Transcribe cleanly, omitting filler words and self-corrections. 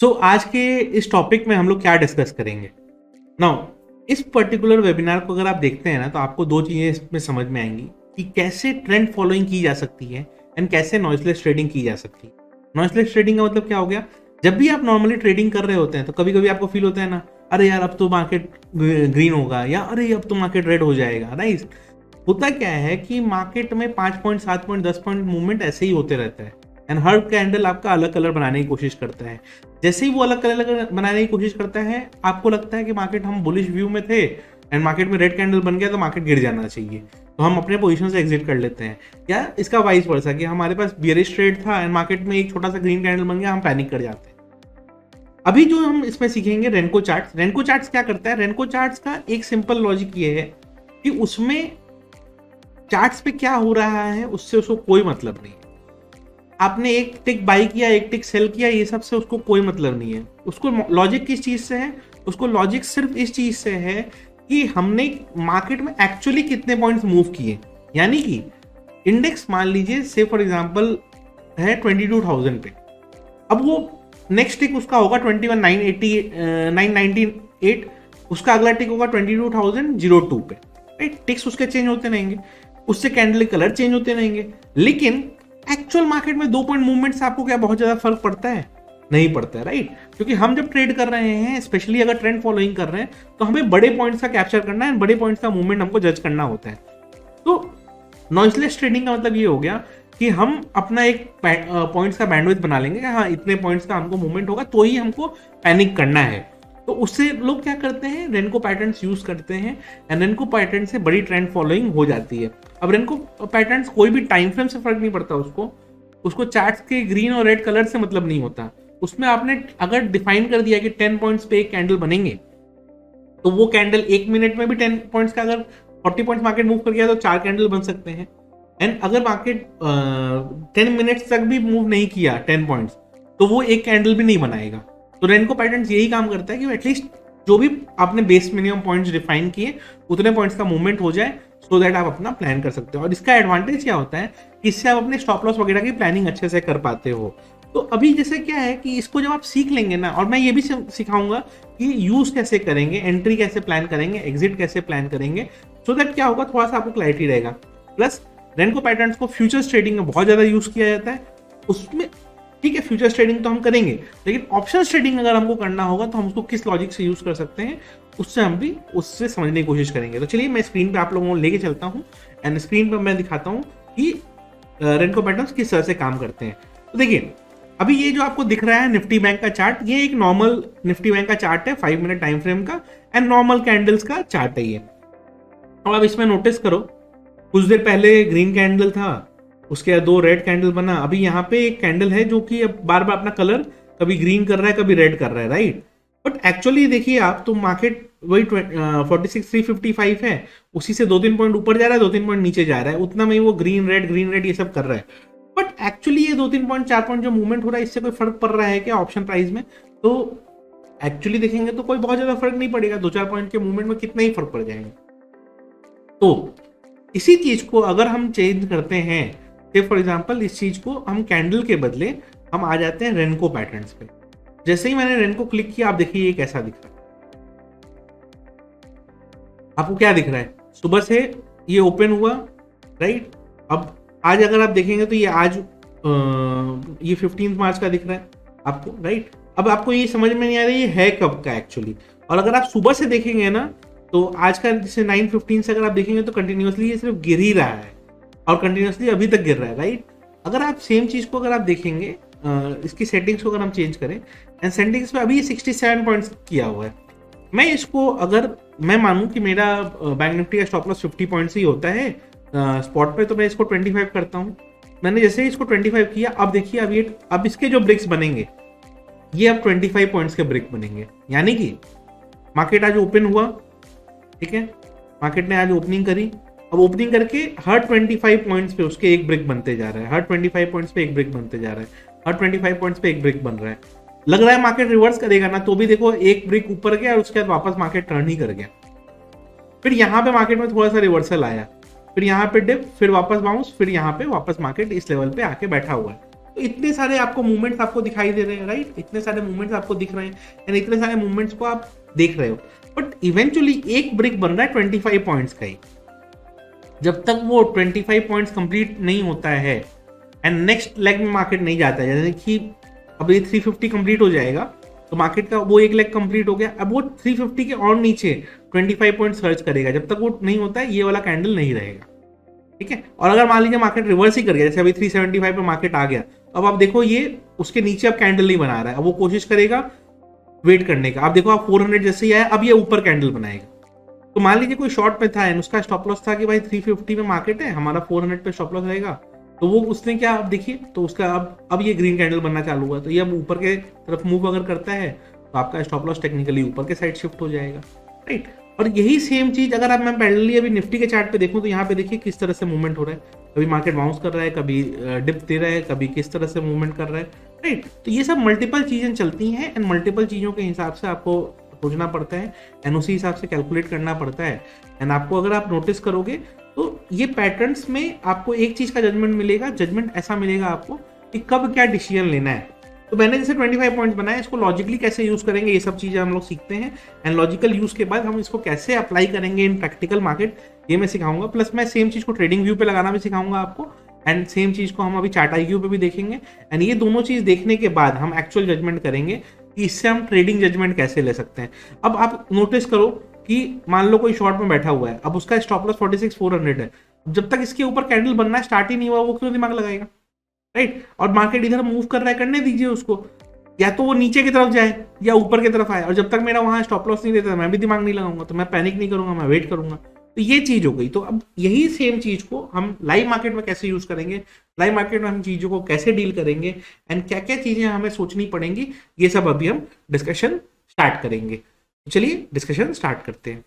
आज के इस टॉपिक में हम लोग क्या डिस्कस करेंगे नाउ। इस पर्टिकुलर वेबिनार को अगर आप देखते हैं ना तो आपको दो चीज़ें इसमें समझ में आएंगी कि कैसे ट्रेंड फॉलोइंग की जा सकती है एंड कैसे नॉइसलेस ट्रेडिंग की जा सकती है। नॉइसलेस ट्रेडिंग का मतलब क्या हो गया? जब भी आप नॉर्मली ट्रेडिंग कर रहे होते हैं तो कभी कभी आपको फील होता है ना, अरे यार अब तो मार्केट ग्रीन होगा या अरे अब तो मार्केट रेड हो जाएगा, राइट? होता क्या है कि मार्केट में 5 पॉइंट 7 पॉइंट 10 पॉइंट मूवमेंट ऐसे ही होते रहता है एंड हर कैंडल आपका अलग कलर बनाने की कोशिश करता है। जैसे ही वो अलग कलर बनाने की कोशिश करता है आपको लगता है कि मार्केट हम बुलिश व्यू में थे एंड मार्केट में रेड कैंडल बन गया तो मार्केट गिर जाना चाहिए, तो हम अपने पोजीशन से एग्जिट कर लेते हैं। या इसका वाइस वर्सा कि हमारे पास बियरिश ट्रेड था एंड मार्केट में एक छोटा सा ग्रीन कैंडल बन गया, हम पैनिक कर जाते हैं। अभी जो हम इसमें सीखेंगे रेनको चार्ट्स। रेनको चार्ट्स क्या करता है? रेनको चार्ट्स का एक सिंपल लॉजिक ये है कि उसमें चार्ट्स पे क्या हो रहा है उससे उसको कोई मतलब नहीं है। आपने एक टिक बाई किया, एक टिक सेल किया, ये सब से उसको कोई मतलब नहीं है। उसको लॉजिक किस चीज से है? उसको लॉजिक सिर्फ इस चीज से है कि हमने मार्केट में एक्चुअली कितने पॉइंट्स मूव किए। यानी कि इंडेक्स मान लीजिए से फॉर एग्जांपल है 22,000 पे, अब वो नेक्स्ट टिक उसका होगा 21,998, उसका अगला टिक होगा 22,002 पे, राइट? टिक्स उसके चेंज होते रहेंगे, उससे कैंडल कलर चेंज होते रहेंगे, लेकिन एक्चुअल मार्केट में 2 पॉइंट मूवमेंट से आपको क्या बहुत ज्यादा फर्क पड़ता है? नहीं पड़ता है, राइट? क्योंकि हम जब ट्रेड कर रहे हैं, स्पेशली अगर ट्रेंड फॉलोइंग कर रहे हैं, तो हमें बड़े पॉइंट्स का कैप्चर करना है, बड़े पॉइंट्स का मूवमेंट हमको जज करना होता है। तो नॉइसलेस ट्रेडिंग का मतलब ये हो गया कि हम अपना एक पॉइंट्स का बैंडविड्थ बना लेंगे कि हाँ इतने पॉइंट्स का हमको मूवमेंट होगा तो ही हमको पैनिक करना है। तो उससे लोग क्या करते हैं? रेनको पैटर्न्स यूज करते हैं एंड रेनको पैटर्न से बड़ी ट्रेंड फॉलोइंग हो जाती है। अब रेनको पैटर्न्स कोई भी टाइम फ्रेम से फर्क नहीं पड़ता, उसको चार्ट्स के ग्रीन और रेड कलर से मतलब नहीं होता। उसमें आपने अगर डिफाइन कर दिया कि 10 पॉइंट्स पे एक कैंडल बनेंगे तो वो कैंडल 1 मिनट में भी 10 पॉइंट्स का, अगर 40 पॉइंट्स मार्केट मूव कर गया तो 4 कैंडल बन सकते हैं। एंड अगर मार्केट 10 मिनट्स तक भी मूव नहीं किया 10 पॉइंट्स तो वो एक कैंडल भी नहीं बनाएगा। तो रेनको पैटर्न्स यही काम करता है कि एटलीस्ट जो भी आपने बेस मिनिमम पॉइंट्स डिफाइन किए उतने पॉइंट्स का मूवमेंट हो जाए, सो दैट आप अपना प्लान कर सकते हो। और इसका एडवांटेज क्या होता है कि इससे आप अपने स्टॉप लॉस वगैरह की प्लानिंग अच्छे से कर पाते हो। तो अभी जैसे क्या है कि इसको जब आप सीख लेंगे ना, और मैं ये भी सिखाऊंगा कि यूज कैसे करेंगे, एंट्री कैसे प्लान करेंगे, एग्जिट कैसे प्लान करेंगे, सो दैट क्या होगा, थोड़ा सा आपको क्लैरिटी रहेगा। प्लस रेनको पैटर्न्स को फ्यूचर्स ट्रेडिंग में बहुत ज्यादा यूज किया जाता है। उसमें ठीक है, फ्यूचर्स ट्रेडिंग तो हम करेंगे, लेकिन ऑप्शंस ट्रेडिंग अगर हमको करना होगा तो हम उसको किस लॉजिक से यूज कर सकते हैं उससे हम भी उससे समझने की कोशिश करेंगे। तो चलिए मैं स्क्रीन पे आप लोगों को लेके चलता हूँ एंड स्क्रीन पर मैं दिखाता हूँ कि रेनको पैटर्न्स किस तरह से काम करते हैं। तो देखिए अभी ये जो आपको दिख रहा है निफ्टी बैंक का चार्ट, ये एक नॉर्मल निफ्टी बैंक का चार्ट है 5 मिनट टाइम फ्रेम का एंड नॉर्मल कैंडल्स का चार्ट है ये। अब आप इसमें नोटिस करो, कुछ देर पहले ग्रीन कैंडल था, उसके बाद 2 रेड कैंडल बना, अभी यहाँ पे एक कैंडल है जो कि अब बार बार अपना कलर कभी ग्रीन कर रहा है कभी रेड कर रहा है, राइट? बट एक्चुअली देखिए आप तो मार्केट वही 46,355 है, उसी से 2-3 पॉइंट ऊपर जा रहा है, 2-3 पॉइंट नीचे जा रहा है, उतना में वो ग्रीन रेड ये सब कर रहा है। बट एक्चुअली ये 2-3 पॉइंट 4 पॉइंट जो मूवमेंट हो रहा है इससे कोई फर्क पड़ रहा है क्या ऑप्शन प्राइस में? तो एक्चुअली देखेंगे तो कोई बहुत ज्यादा फर्क नहीं पड़ेगा, 2-4 पॉइंट के मूवमेंट में कितना ही फर्क पड़ जाएगा। तो इसी चीज को अगर हम चेंज करते हैं, फॉर एग्जाम्पल इस चीज को हम कैंडल के बदले हम आ जाते हैं रेनको पैटर्न्स पे। जैसे ही मैंने रेनको क्लिक किया, आप देखिए ये कैसा दिख रहा है। आपको क्या दिख रहा है? सुबह से ये ओपन हुआ, राइट? अब आज अगर आप देखेंगे तो ये आज ये 15 मार्च का दिख रहा है आपको, राइट? अब आपको ये समझ में नहीं आ रहा है ये है कब का एक्चुअली। और अगर आप सुबह से देखेंगे ना तो आज का जैसे 9:15 से अगर आप देखेंगे तो कंटिन्यूसली ये सिर्फ गिर ही रहा है और कंटिन्यूसली अभी तक गिर रहा है, राइट? अगर आप सेम चीज को अगर आप देखेंगे, इसकी सेटिंग्स को अगर हम चेंज करें एंड सेटिंग्स पे अभी 67 पॉइंट्स किया हुआ है, मैं इसको अगर मैं मानूं कि मेरा बैंक निफ्टी का स्टॉप लॉस 50 पॉइंट्स ही होता है स्पॉट पे, तो मैं इसको 25 करता हूं। मैंने जैसे ही इसको 25 किया, अब देखिए अब इसके जो ब्रिक्स बनेंगे ये अब 25 पॉइंट्स के ब्रिक बनेंगे। यानी कि मार्केट आज ओपन हुआ, ठीक है, मार्केट ने आज ओपनिंग करी, अब ओपनिंग करके हर 25 पॉइंट्स पे उसके एक ब्रिक बनते जा रहा है, हर 25 पॉइंट्स पे एक ब्रिक बनते जा रहा है, हर 25 पॉइंट्स पे एक ब्रिक बन रहा है। लग रहा है मार्केट रिवर्स करेगा ना, तो भी देखो एक ब्रिक ऊपर गया और उसके बाद वापस मार्केट टर्न ही कर गया। फिर यहाँ पे मार्केट में थोड़ा सा रिवर्सल आया, फिर यहाँ पे डिप, फिर वापस बाउंस, फिर यहाँ पे वापस मार्केट इस लेवल पे आके बैठा हुआ है। तो इतने सारे आपको मूवमेंट्स आपको दिखाई दे रहे हैं, राइट, इतने सारे मूवमेंट्स आपको दिख रहे हैं एंड इतने सारे मूवमेंट्स को आप देख रहे हो, बट इवेंचुअली एक ब्रेक बन रहा है 25 पॉइंट्स का ही। जब तक वो 25 पॉइंट्स कंप्लीट नहीं होता है एंड नेक्स्ट लेग में मार्केट नहीं जाता है, जैसे कि अब ये 350 कंप्लीट हो जाएगा तो मार्केट का वो एक लेग कंप्लीट हो गया, अब वो 350 के और नीचे 25 पॉइंट सर्च करेगा, जब तक वो नहीं होता है ये वाला कैंडल नहीं रहेगा, ठीक है। और अगर मान लीजिए मार्केट रिवर्स ही कर गया, जैसे अभी 375 पे मार्केट आ गया, अब आप देखो ये उसके नीचे अब कैंडल नहीं बना रहा है, अब वो कोशिश करेगा वेट करने का, आप देखो आप 400 जैसे ही आया, अब ये ऊपर कैंडल बनाएगा। तो मान लीजिए कोई शॉर्ट पे था एंड उसका स्टॉप लॉस था कि भाई 350 में मार्केट है, हमारा 400 पे स्टॉप लॉस रहेगा, तो वो उसने क्या, अब देखिए तो उसका अब ये ग्रीन कैंडल बनना चालू हुआ, तो ये अब ऊपर के तरफ मूव अगर करता है तो आपका स्टॉप लॉस टेक्निकली ऊपर के साइड शिफ्ट हो जाएगा, राइट। और यही सेम चीज अगर आप मैं पैरेलली अभी निफ्टी के चार्ट पे देखूं तो यहाँ पे देखिए किस तरह से मूवमेंट हो रहा है, कभी मार्केट बाउंस कर रहा है, कभी डिप दे रहा है, कभी किस तरह से मूवमेंट कर रहा है, राइट। तो ये सब मल्टीपल चीजें चलती हैं एंड मल्टीपल चीजों के हिसाब से आपको सोचना पड़ता है एंड उसी हिसाब से कैलकुलेट करना पड़ता है एंड आपको अगर आप नोटिस करोगे तो ये पैटर्न्स में आपको एक चीज का जजमेंट मिलेगा, जजमेंट ऐसा मिलेगा आपको कि कब क्या डिसीजन लेना है। तो मैंने जैसे 25 पॉइंट्स बनाए, इसको लॉजिकली कैसे यूज करेंगे ये सब चीजें हम लोग सीखते हैं एंड लॉजिकल यूज के बाद हम इसको कैसे अप्लाई करेंगे इन प्रैक्टिकल मार्केट ये मैं सिखाऊंगा, प्लस मैं सेम चीज को ट्रेडिंग व्यू पे लगाना भी सिखाऊंगा आपको एंड सेम चीज को हम अभी चार्ट IQ पे भी देखेंगे एंड ये दोनों चीज देखने के बाद हम एक्चुअल जजमेंट करेंगे कि इससे हम ट्रेडिंग जजमेंट कैसे ले सकते हैं। अब आप नोटिस करो कि मान लो कोई शॉर्ट में बैठा हुआ है, अब उसका स्टॉप लॉस 46,400 है, जब तक इसके ऊपर कैंडल बनना स्टार्ट ही नहीं हुआ वो क्यों दिमाग लगाएगा, राइट। और मार्केट इधर मूव कर रहा है, करने दीजिए उसको, या तो वो नीचे की तरफ जाए या ऊपर की तरफ आए, और जब तक मेरा वहां स्टॉप लॉस नहीं देता मैं भी दिमाग नहीं लगाऊंगा, तो मैं पैनिक नहीं करूंगा, मैं वेट करूंगा। तो ये चीज हो गई। तो अब यही सेम चीज को हम लाइव मार्केट में कैसे यूज करेंगे, लाइव मार्केट में हम चीजों को कैसे डील करेंगे एंड क्या क्या चीजें हमें सोचनी पड़ेंगी, ये सब अभी हम डिस्कशन स्टार्ट करेंगे। चलिए डिस्कशन स्टार्ट करते हैं।